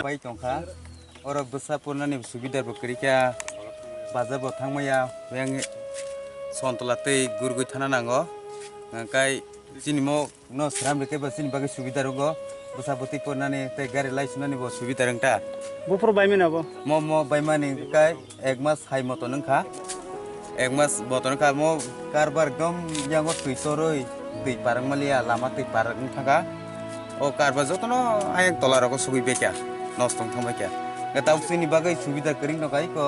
bai tongkha oro bwsa purnani subidar bo krika bazar bo thangmaya beng sontola tei gurgui thana nango kai jinimo no sram reke ba jin bagai subidar go bwsa boti purnani tei gari laisunani bo subidar engta bufur baimena bo mo baimani kai ek mas hai moto nangkha ek mas boto nangkha mo karbar gom yango tuisoroi tui parang malia lama tui parang thanga o karbar jotono ayang tola roko sugi bekya nostong thangba kya gata usini bagai subida kering no kai ko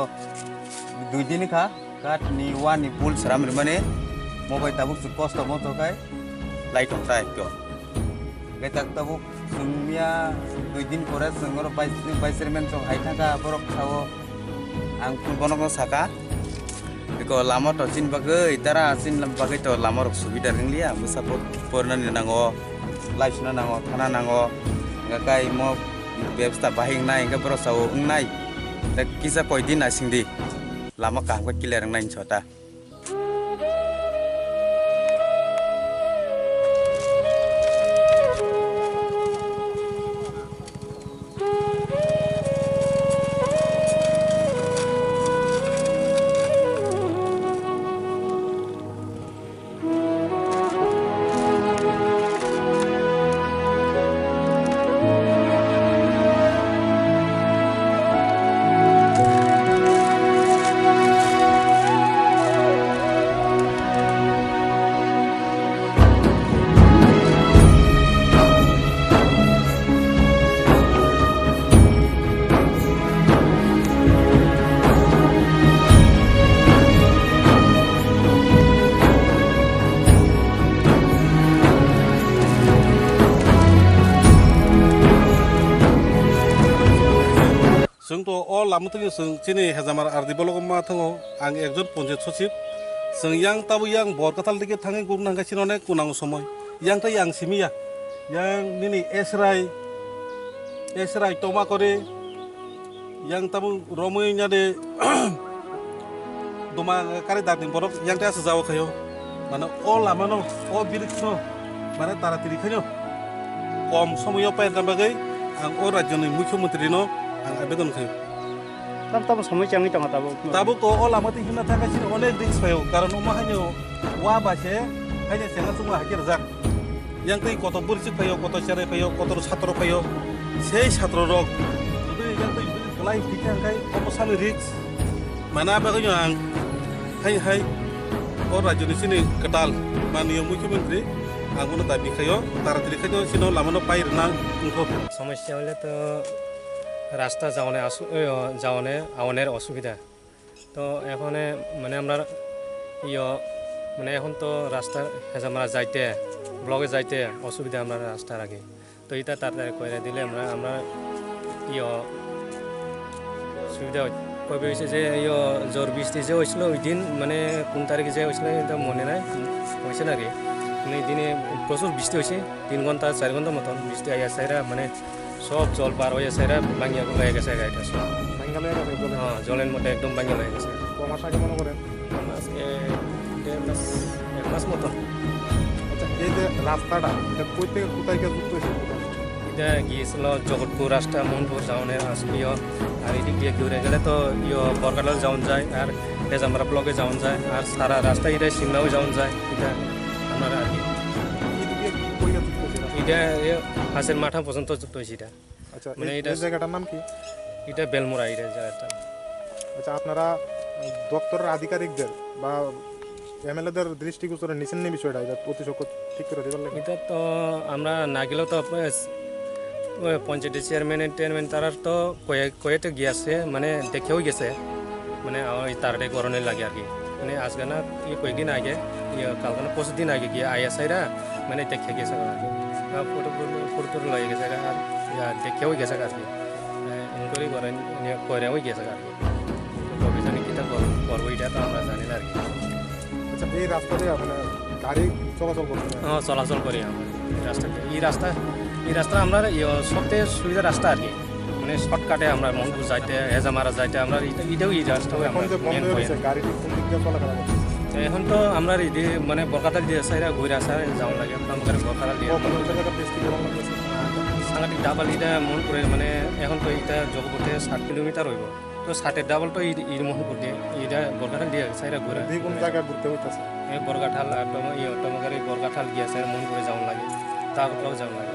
dui din kha kat ni wani pul saram mane mobile tabuk su kosto moto kai light on tai ko gata tabuk sumia dui din pore sangor baisermen chong hai thanga borok thawo ang pul bonok saka ko lama to chin bagai tara chin bagai to lama rok subida ringlia musapot pornani nango laisna nango thana nango ngakai mo ব্যবস্থা বাহিং নাই nga bro sawo ngai ta kisa poidin asingdi lama kam ka kiler ngai chota जों तो all लामतों जों चिनि हेजामार आरदि बलगमा थाङो आं एकजन पन्चायत सचिब जों यां ताबो यां बरकाताल दिके थाङै गुरनांगासिनो अनेक कुनांगो समय यां ता यां सिमिया यां निनि एसराय तमा करे यां ताबो रमै न्यादे दमा कारे दादिन बरक यां ता आसे जाव खायो माने all लामानो all बिरिखनो माने तारातिरि खायो कम समयाव पायना बागै आं ओ राज्यनि मुख्यमन्त्रिनो आं आबेदन खायो tam samai changi tanga tabo ko ola mati hina taka sin onek dik sayo karon oma hanyo wa base hanya senga sunga hakir jak yang tei koto bursik payo koto sare payo koto satro payo sei satro rok itu yang tei kelai pikir kai opo sami riks mana apa kanyo ang hai ora joni sini kedal maniyo mukhyamentri anguna dabi kayo taratiri kayo sino lamano pai rena ungko সমস্যা হলে তো রাস্তা যাওয়ানে আওয়ানের অসুবিধা তো এখন মানে আমরা মানে এখন তো রাস্তার হেজামারা যাইতে ব্লগে যাইতে অসুবিধা আমরা রাস্তার আগে তো এটা তাড়াতাড়ি করে দিলে আমরা সুবিধা কবে হয়েছে যে জ্বর বৃষ্টি যে হয়েছিল ওই দিন মানে কোন তারিখে যে হয়েছিল এটা মনে নাই হয়েছে না কি মানে এই দিনে প্রচুর বৃষ্টি হয়েছে 3 ঘন্টা 4 ঘন্টা মতন বৃষ্টি আইয়া সাইরা মানে সব জল পার হয়ে সাইরা ভাঙিয়া হয়ে গেছে গাড়িটা সব হ্যাঁ জলের মধ্যে একদম ভাঙিয়া হয়ে গেছে কমাস আগে মনে করেন এক মাস মতন আচ্ছা এই যে রাস্তাটা এটা কই থেকে কোথায় গিয়ে যুক্ত হয়েছে এটা গিয়েছিল জগৎপুর রাস্তা মোহনপুর যাওয়ানের আসলিও আর এদিক দিয়ে ঘুরে গেলে তো বরকাটাল যাওয়া যায় আর হেজামারা ব্লকে যাওয়া যায় আর সারা রাস্তা এটা সিমলাও যাওয়া যায় এটা আমার আর কি এটা হাঁসের মাঠা পর্যন্ত যুক্ত হয়েছে এটা আচ্ছা মানে এই জায়গাটার নাম কি এটা বেলমোড়া এটা জায়গাটা আচ্ছা আপনারা দপ্তরের আধিকারিকদের বা এমএলএদের দৃষ্টিগোচরে নিছেন নি বিষয়টা এটা অতি সত্বর ঠিক করে দিবার লাগে এটা তো আমরা না গেলেও তো পঞ্চায়েতের চেয়ারম্যান তারা তো কয়েকটা গিয়েছে মানে দেখেও গেছে মানে তারটাই করণের লাগে আর কি মানে আজকে না কয়েকদিন আগে কালকে না 25 দিন আগে গিয়ে আইএসআইরা মানে দেখে গেছে আর কি ফটো লাগে গেছে আর দেখেও গেছে আর কি ইনকোয়ারি করেও গেছে আর কি কবে জানি কিটা করবো এটা তো আমরা জানি না আর কি আচ্ছা এই রাস্তা দিয়ে মানে গাড়ি চলাচল করতে হ্যাঁ চলাচল করি আমরা এই রাস্তা আমরা সবথেকে সুবিধা রাস্তা আর কি মানে শর্টকাটে আমরা মনপুর যাইতে হেজামারা যাইতে আমরা এটাও এই রাস্তা এখন যে বন্ধ হয়েছে গাড়িটি কোন দিক দিয়ে চলাফেরা করছে এখন তো আমরা মানে বরকাতাল দিয়ে সাইরা ঘুরে আসা যাওয়া লাগে আপনার বরকাতাল দিয়ে সাংঘাতিক ডাবল এটা মন করে মানে এখন তো এটা জগবতে 60 কিলোমিটার হইব তো 60-এর ডাবল তো ইর মন করতে এটা বরগাঠাল দিয়ে সাইরা ঘুরে দ্বিগুণ জায়গা ঘুরতে হইতেছে। এই বরগাঠাল টমাগারি বরগাঠাল গিয়েছে মন করে যাওয়ার লাগে তারপরেও যাওয়ার লাগে